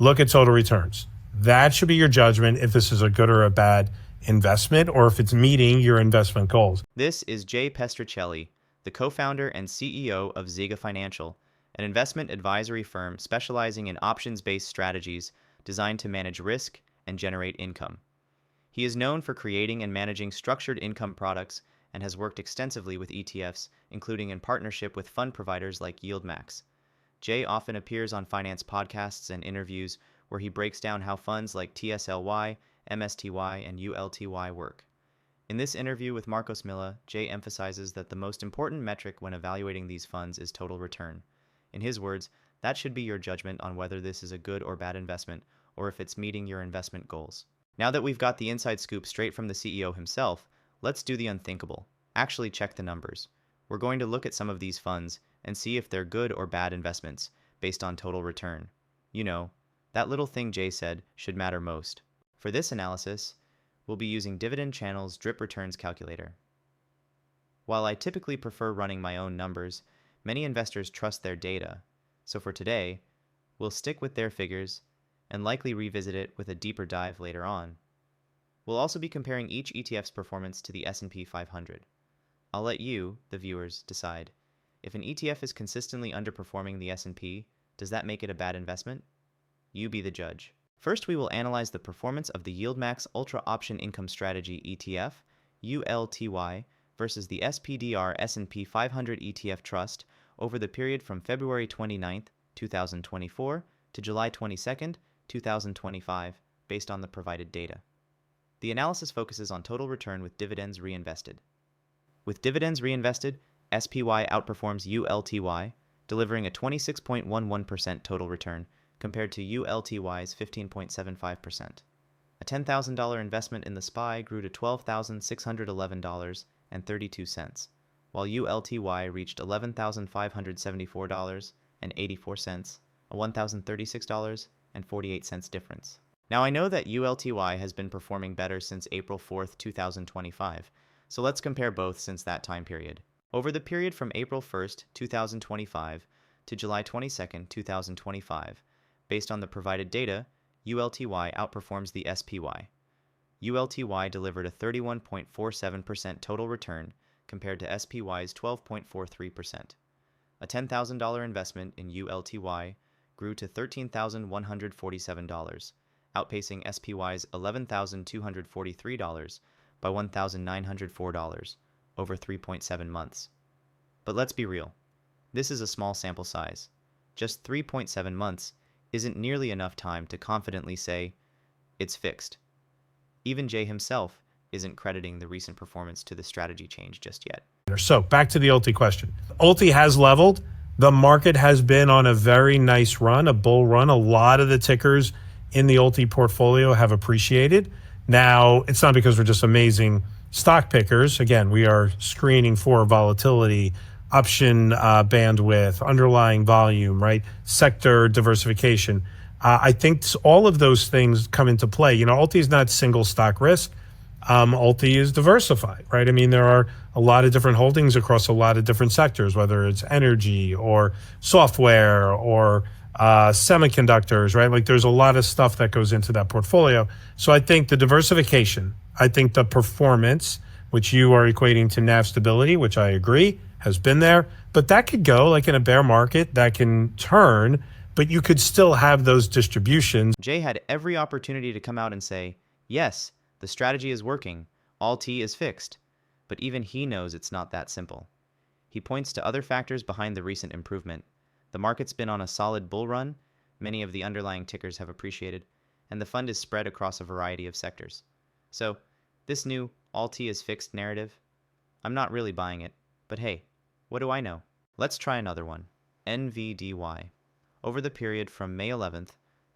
look at total returns. That should be your judgment if this is a good or a bad investment, or if it's meeting your investment goals. This is Jay Pestricelli, the co-founder and CEO of Ziga Financial, an investment advisory firm specializing in options-based strategies designed to manage risk and generate income. He is known for creating and managing structured income products and has worked extensively with ETFs, including in partnership with fund providers like YieldMax. Jay often appears on finance podcasts and interviews where he breaks down how funds like TSLY, MSTY, and ULTY work. In this interview with Marcos Milla, Jay emphasizes that the most important metric when evaluating these funds is total return. In his words, that should be your judgment on whether this is a good or bad investment, or if it's meeting your investment goals. Now that we've got the inside scoop straight from the CEO himself, let's do the unthinkable. Actually check the numbers. We're going to look at some of these funds and see if they're good or bad investments based on total return. You know, that little thing Jay said should matter most. For this analysis, we'll be using Dividend Channel's Drip Returns Calculator. While I typically prefer running my own numbers, many investors trust their data, so for today, we'll stick with their figures and likely revisit it with a deeper dive later on. We'll also be comparing each ETF's performance to the S&P 500. I'll let you, the viewers, decide. If an ETF is consistently underperforming the S&P, does that make it a bad investment? You be the judge. First, we will analyze the performance of the YieldMax Ultra Option Income Strategy ETF, ULTY, versus the SPDR S&P 500 ETF Trust over the period from February 29, 2024 to July 22, 2025, based on the provided data. The analysis focuses on total return with dividends reinvested. With dividends reinvested, SPY outperforms ULTY, delivering a 26.11% total return compared to ULTY's 15.75%. A $10,000 investment in the SPY grew to $12,611.32, while ULTY reached $11,574.84, a $1,036.48 difference. Now I know that ULTY has been performing better since April 4, 2025, so let's compare both since that time period. Over the period from April 1, 2025 to July 22, 2025, based on the provided data, ULTY outperforms the SPY. ULTY delivered a 31.47% total return compared to SPY's 12.43%. A $10,000 investment in ULTY grew to $13,147, outpacing SPY's $11,243 by $1,904 over 3.7 months. But let's be real. This is a small sample size. Just 3.7 months isn't nearly enough time to confidently say, it's fixed. Even Jay himself isn't crediting the recent performance to the strategy change just yet. So back to the ULTY question. ULTY has leveled. The market has been on a very nice run, a bull run. A lot of the tickers in the ULTY portfolio have appreciated. Now, it's not because we're just amazing stock pickers. Again, we are screening for volatility, option bandwidth, underlying volume, right? Sector diversification. I think all of those things come into play. You know, ULTY is not single stock risk. ULTY is diversified, right? I mean, there are a lot of different holdings across a lot of different sectors, whether it's energy or software or semiconductors, right? Like there's a lot of stuff that goes into that portfolio. So I think the diversification, I think the performance, which you are equating to NAV stability, which I agree has been there, but that could go like in a bear market, that can turn, but you could still have those distributions. Jay had every opportunity to come out and say, yes, the strategy is working, ULTY is fixed, but even he knows it's not that simple. He points to other factors behind the recent improvement. The market's been on a solid bull run, many of the underlying tickers have appreciated, and the fund is spread across a variety of sectors. So, this new ULTY is fixed narrative, I'm not really buying it, but hey, what do I know? Let's try another one. NVDY. Over the period from May 11th,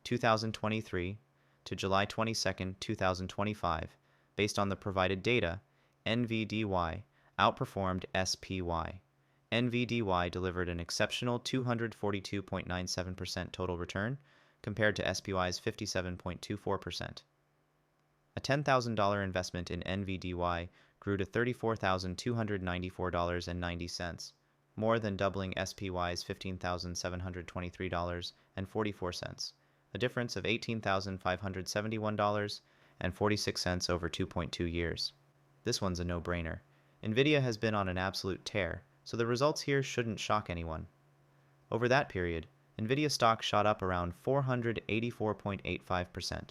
2023 to July 22nd, 2025, based on the provided data, NVDY outperformed SPY. NVDY delivered an exceptional 242.97% total return compared to SPY's 57.24%. A $10,000 investment in NVDY grew to $34,294.90, more than doubling SPY's $15,723.44, a difference of $18,571.46 over 2.2 years. This one's a no-brainer. NVIDIA has been on an absolute tear, so the results here shouldn't shock anyone. Over that period, NVIDIA stock shot up around 484.85%.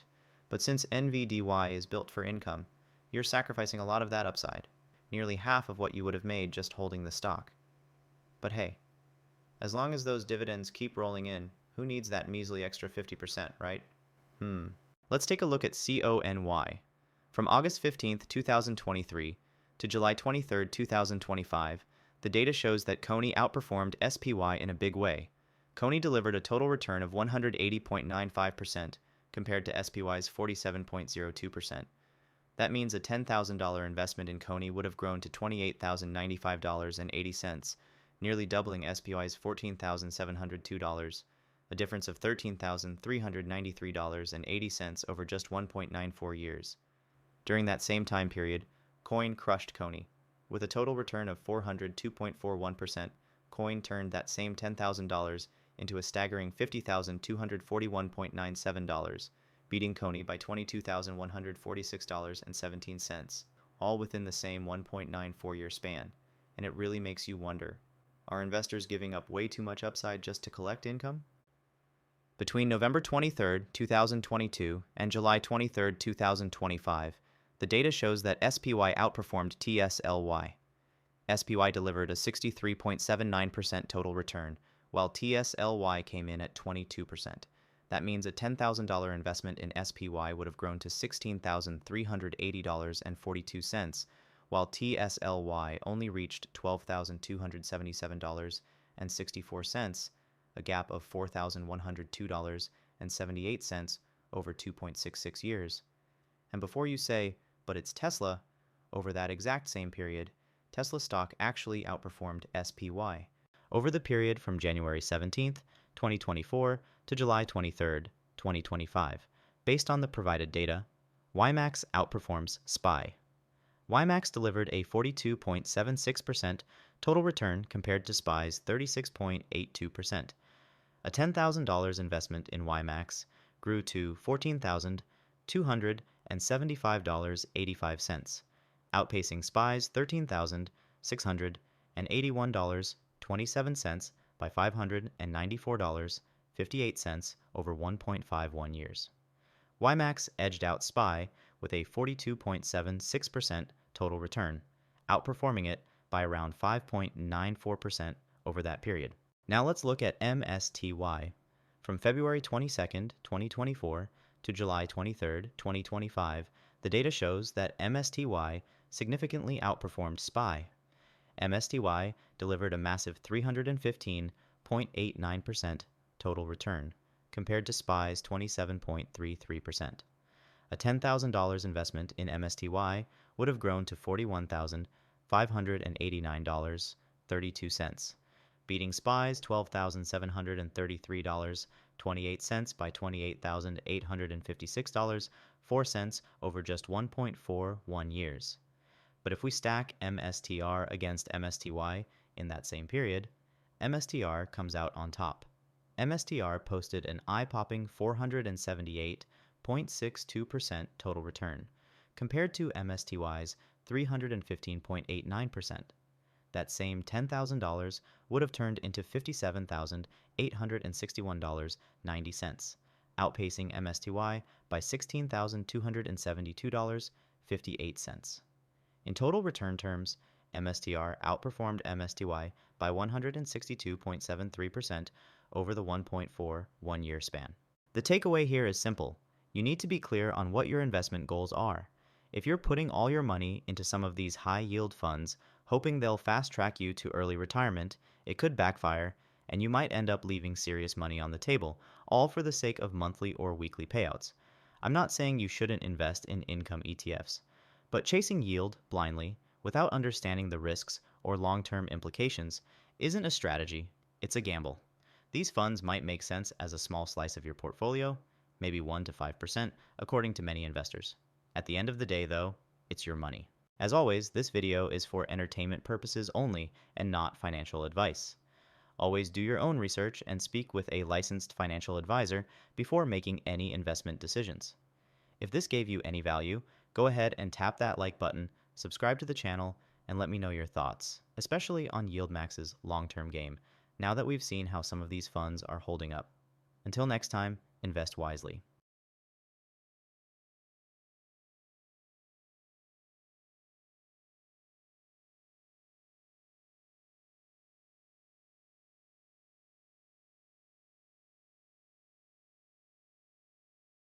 But since NVDY is built for income, you're sacrificing a lot of that upside, nearly half of what you would have made just holding the stock. But hey, as long as those dividends keep rolling in, who needs that measly extra 50%, right? Let's take a look at CONY. From August 15th, 2023 to July 23rd, 2025, the data shows that CONY outperformed SPY in a big way. CONY delivered a total return of 180.95% compared to SPY's 47.02%. That means a $10,000 investment in CONY would have grown to $28,095.80, nearly doubling SPY's $14,702, a difference of $13,393.80 over just 1.94 years. During that same time period, Coin crushed CONY. With a total return of 402.41%, Coin turned that same $10,000 into a staggering $50,241.97, beating CONY by $22,146.17, all within the same 1.94-year span. And it really makes you wonder, are investors giving up way too much upside just to collect income? Between November 23, 2022 and July 23, 2025, the data shows that SPY outperformed TSLY. SPY delivered a 63.79% total return, while TSLY came in at 22%. That means a $10,000 investment in SPY would have grown to $16,380.42, while TSLY only reached $12,277.64, a gap of $4,102.78 over 2.66 years. And before you say, but it's Tesla, over that exact same period, Tesla stock actually outperformed SPY. Over the period from January 17th, 2024 to July 23rd, 2025, based on the provided data, YieldMax outperforms SPY. YieldMax delivered a 42.76% total return compared to SPY's 36.82%. A $10,000 investment in YieldMax grew to $14,275.85, outpacing SPY's $13,681.27 by $594.58 over 1.51 years. YieldMax edged out SPY with a 42.76% total return, outperforming it by around 5.94% over that period. Now let's look at MSTY. From February 22nd, 2024 to July 23rd, 2025, the data shows that MSTY significantly outperformed SPY. MSTY delivered a massive 315.89% total return, compared to SPY's 27.33%. A $10,000 investment in MSTY would have grown to $41,589.32, beating SPY's $12,733.28 by $28,856.04 over just 1.41 years. But if we stack MSTR against MSTY in that same period, MSTR comes out on top. MSTR posted an eye-popping 478.62% total return, compared to MSTY's 315.89%. That same $10,000 would have turned into $57,861.90, outpacing MSTY by $16,272.58. In total return terms, MSTR outperformed MSTY by 162.73% over the 1.41-year span. The takeaway here is simple. You need to be clear on what your investment goals are. If you're putting all your money into some of these high-yield funds, hoping they'll fast-track you to early retirement, it could backfire, and you might end up leaving serious money on the table, all for the sake of monthly or weekly payouts. I'm not saying you shouldn't invest in income ETFs, but chasing yield blindly, without understanding the risks or long-term implications, isn't a strategy, it's a gamble. These funds might make sense as a small slice of your portfolio, maybe 1 to 5%, according to many investors. At the end of the day, though, it's your money. As always, this video is for entertainment purposes only and not financial advice. Always do your own research and speak with a licensed financial advisor before making any investment decisions. If this gave you any value, go ahead and tap that like button, subscribe to the channel, and let me know your thoughts, especially on YieldMax's long-term game, now that we've seen how some of these funds are holding up. Until next time, invest wisely.